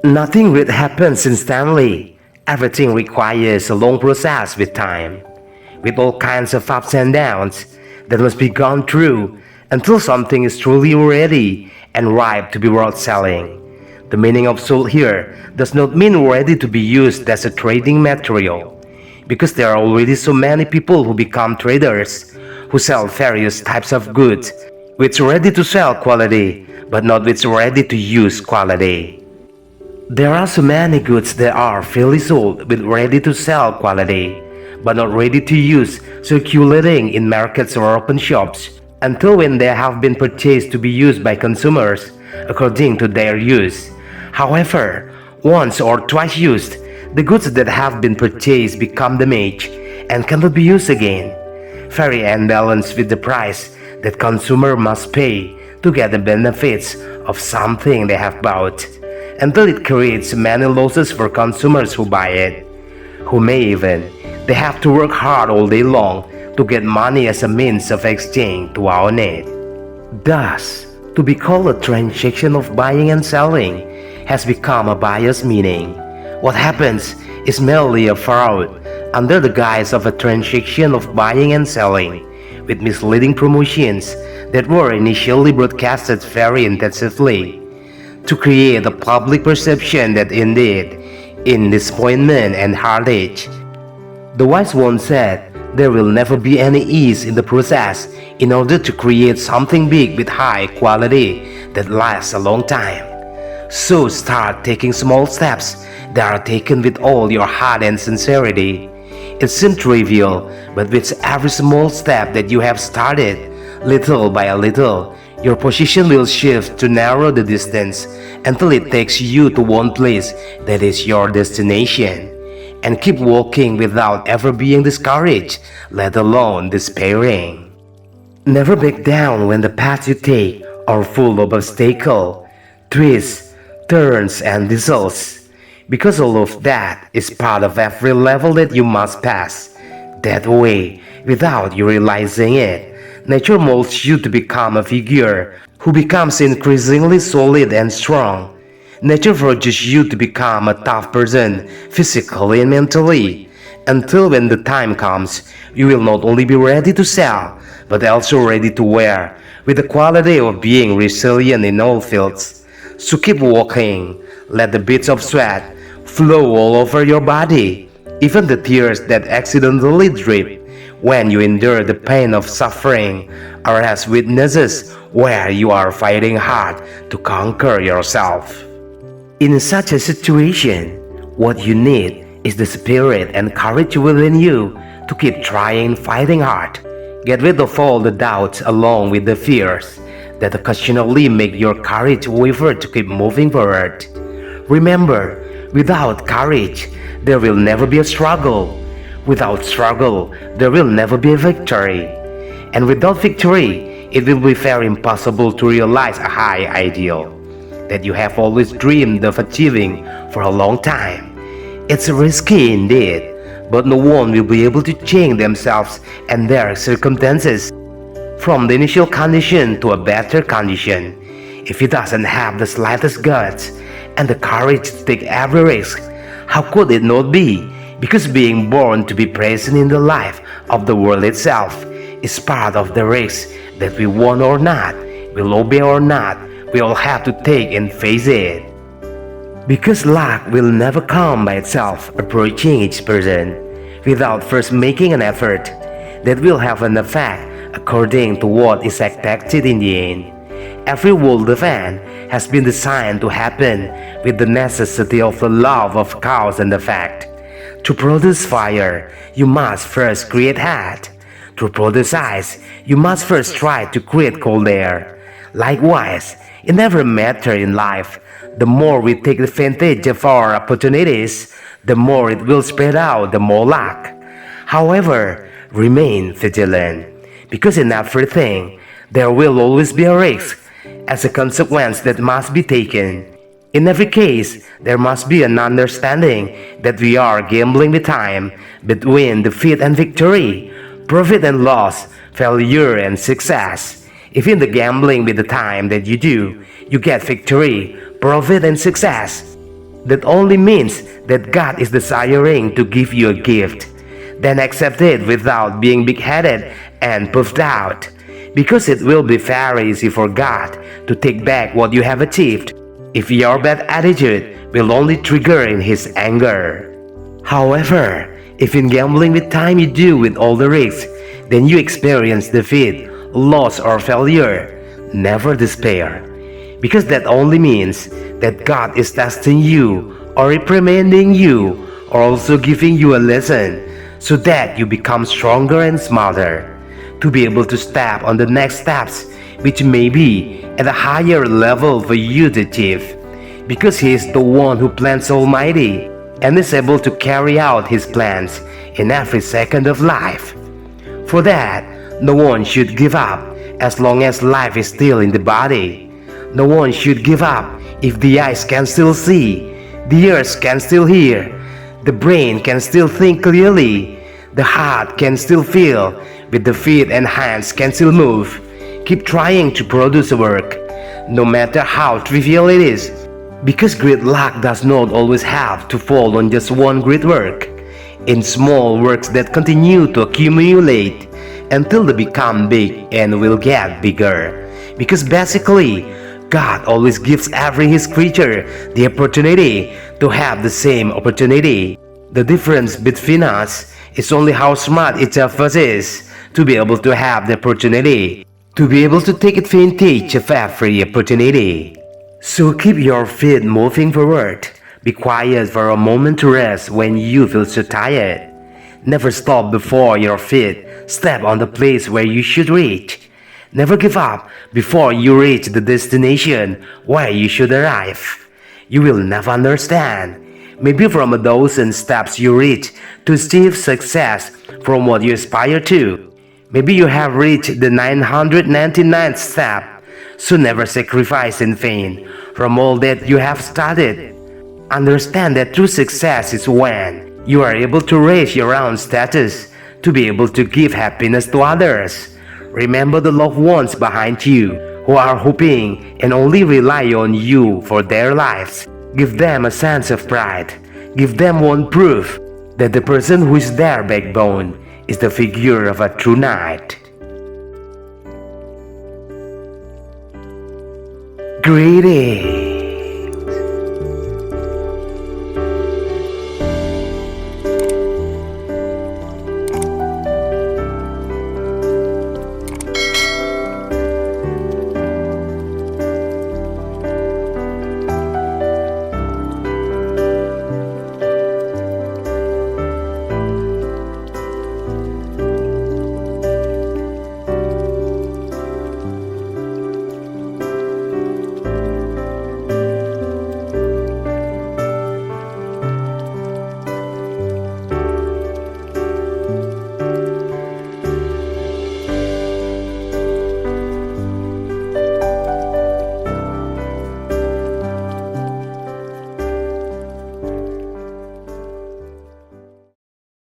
Nothing will happen instantly. Everything requires a long process with time, with all kinds of ups and downs that must be gone through until something is truly ready and ripe to be worth selling. The meaning of sold here does not mean ready to be used as a trading material, because there are already so many people who become traders, who sell various types of goods, with ready to sell quality, but not with ready to use quality. There are so many goods that are freely sold with ready to sell quality, but not ready to use, circulating in markets or open shops until when they have been purchased to be used by consumers according to their use. However, once or twice used, the goods that have been purchased become damaged and cannot be used again, very unbalanced with the price that consumer must pay to get the benefits of something they have bought, until it creates many losses for consumers who buy it, who may even they have to work hard all day long to get money as a means of exchange to own it. Thus, to be called a transaction of buying and selling has become a biased meaning. What happens is merely a fraud under the guise of a transaction of buying and selling, with misleading promotions that were initially broadcasted very intensively to create a public perception that indeed, in disappointment and heartache. The wise one said, there will never be any ease in the process in order to create something big with high quality that lasts a long time. So start taking small steps that are taken with all your heart and sincerity. It seems trivial, but with every small step that you have started, little by little, your position will shift to narrow the distance until it takes you to one place that is your destination. And keep walking without ever being discouraged, let alone despairing. Never back down when the path you take are full of obstacles, twists, turns, and detours, because all of that is part of every level that you must pass. That way, without you realizing it, nature molds you to become a figure who becomes increasingly solid and strong. Nature forges you to become a tough person, physically and mentally, until when the time comes, you will not only be ready to sell, but also ready to wear, with the quality of being resilient in all fields. So keep walking, let the beads of sweat flow all over your body, even the tears that accidentally drip when you endure the pain of suffering are as witnesses where you are fighting hard to conquer yourself. In such a situation, what you need is the spirit and courage within you to keep trying, fighting hard. Get rid of all the doubts along with the fears that occasionally make your courage waver to keep moving forward. Remember, without courage, there will never be a struggle. Without struggle, there will never be a victory. And without victory, it will be very impossible to realize a high ideal that you have always dreamed of achieving for a long time. It's risky indeed, but no one will be able to change themselves and their circumstances from the initial condition to a better condition if he doesn't have the slightest guts and the courage to take every risk. How could it not be? Because being born to be present in the life of the world itself is part of the risk that we want or not, will obey or not, we all have to take and face it. Because luck will never come by itself approaching each person without first making an effort that will have an effect according to what is expected in the end. Every world event has been designed to happen with the necessity of the love of cause and effect. To produce fire, you must first create heat. To produce ice, you must first try to create cold air. Likewise, in every matter in life, the more we take advantage of our opportunities, the more it will spread out, the more luck. However, remain vigilant, because in everything, there will always be a risk as a consequence that must be taken. In every case, there must be an understanding that we are gambling with time between defeat and victory, profit and loss, failure and success. If in the gambling with the time that you do, you get victory, profit and success, that only means that God is desiring to give you a gift. Then accept it without being big-headed and puffed out, because it will be very easy for God to take back what you have achieved if your bad attitude will only trigger in His anger. However, if in gambling with time you do with all the risks, then you experience defeat, loss or failure, never despair, because that only means that God is testing you or reprimanding you or also giving you a lesson so that you become stronger and smarter to be able to step on the next steps which may be at a higher level for you to achieve, because He is the one who plans Almighty and is able to carry out His plans in every second of life. For that, no one should give up as long as life is still in the body. No one should give up if the eyes can still see, the ears can still hear, the brain can still think clearly, the heart can still feel, with the feet and hands can still move. Keep trying to produce a work, no matter how trivial it is, because great luck does not always have to fall on just one great work. In small works that continue to accumulate until they become big and will get bigger. Because basically, God always gives every His creature the opportunity to have the same opportunity. The difference between us is only how smart each of us is to be able to have the opportunity, to be able to take advantage of every opportunity. So keep your feet moving forward. Be quiet for a moment to rest when you feel so tired. Never stop before your feet step on the place where you should reach. Never give up before you reach the destination where you should arrive. You will never understand. Maybe from a dozen steps you reach to achieve success from what you aspire to. Maybe you have reached the 999th step. So never sacrifice in vain from all that you have started. Understand that true success is when you are able to raise your own status, to be able to give happiness to others. Remember the loved ones behind you who are hoping and only rely on you for their lives. Give them a sense of pride. Give them one proof that the person who is their backbone is the figure of a true knight. Greetings.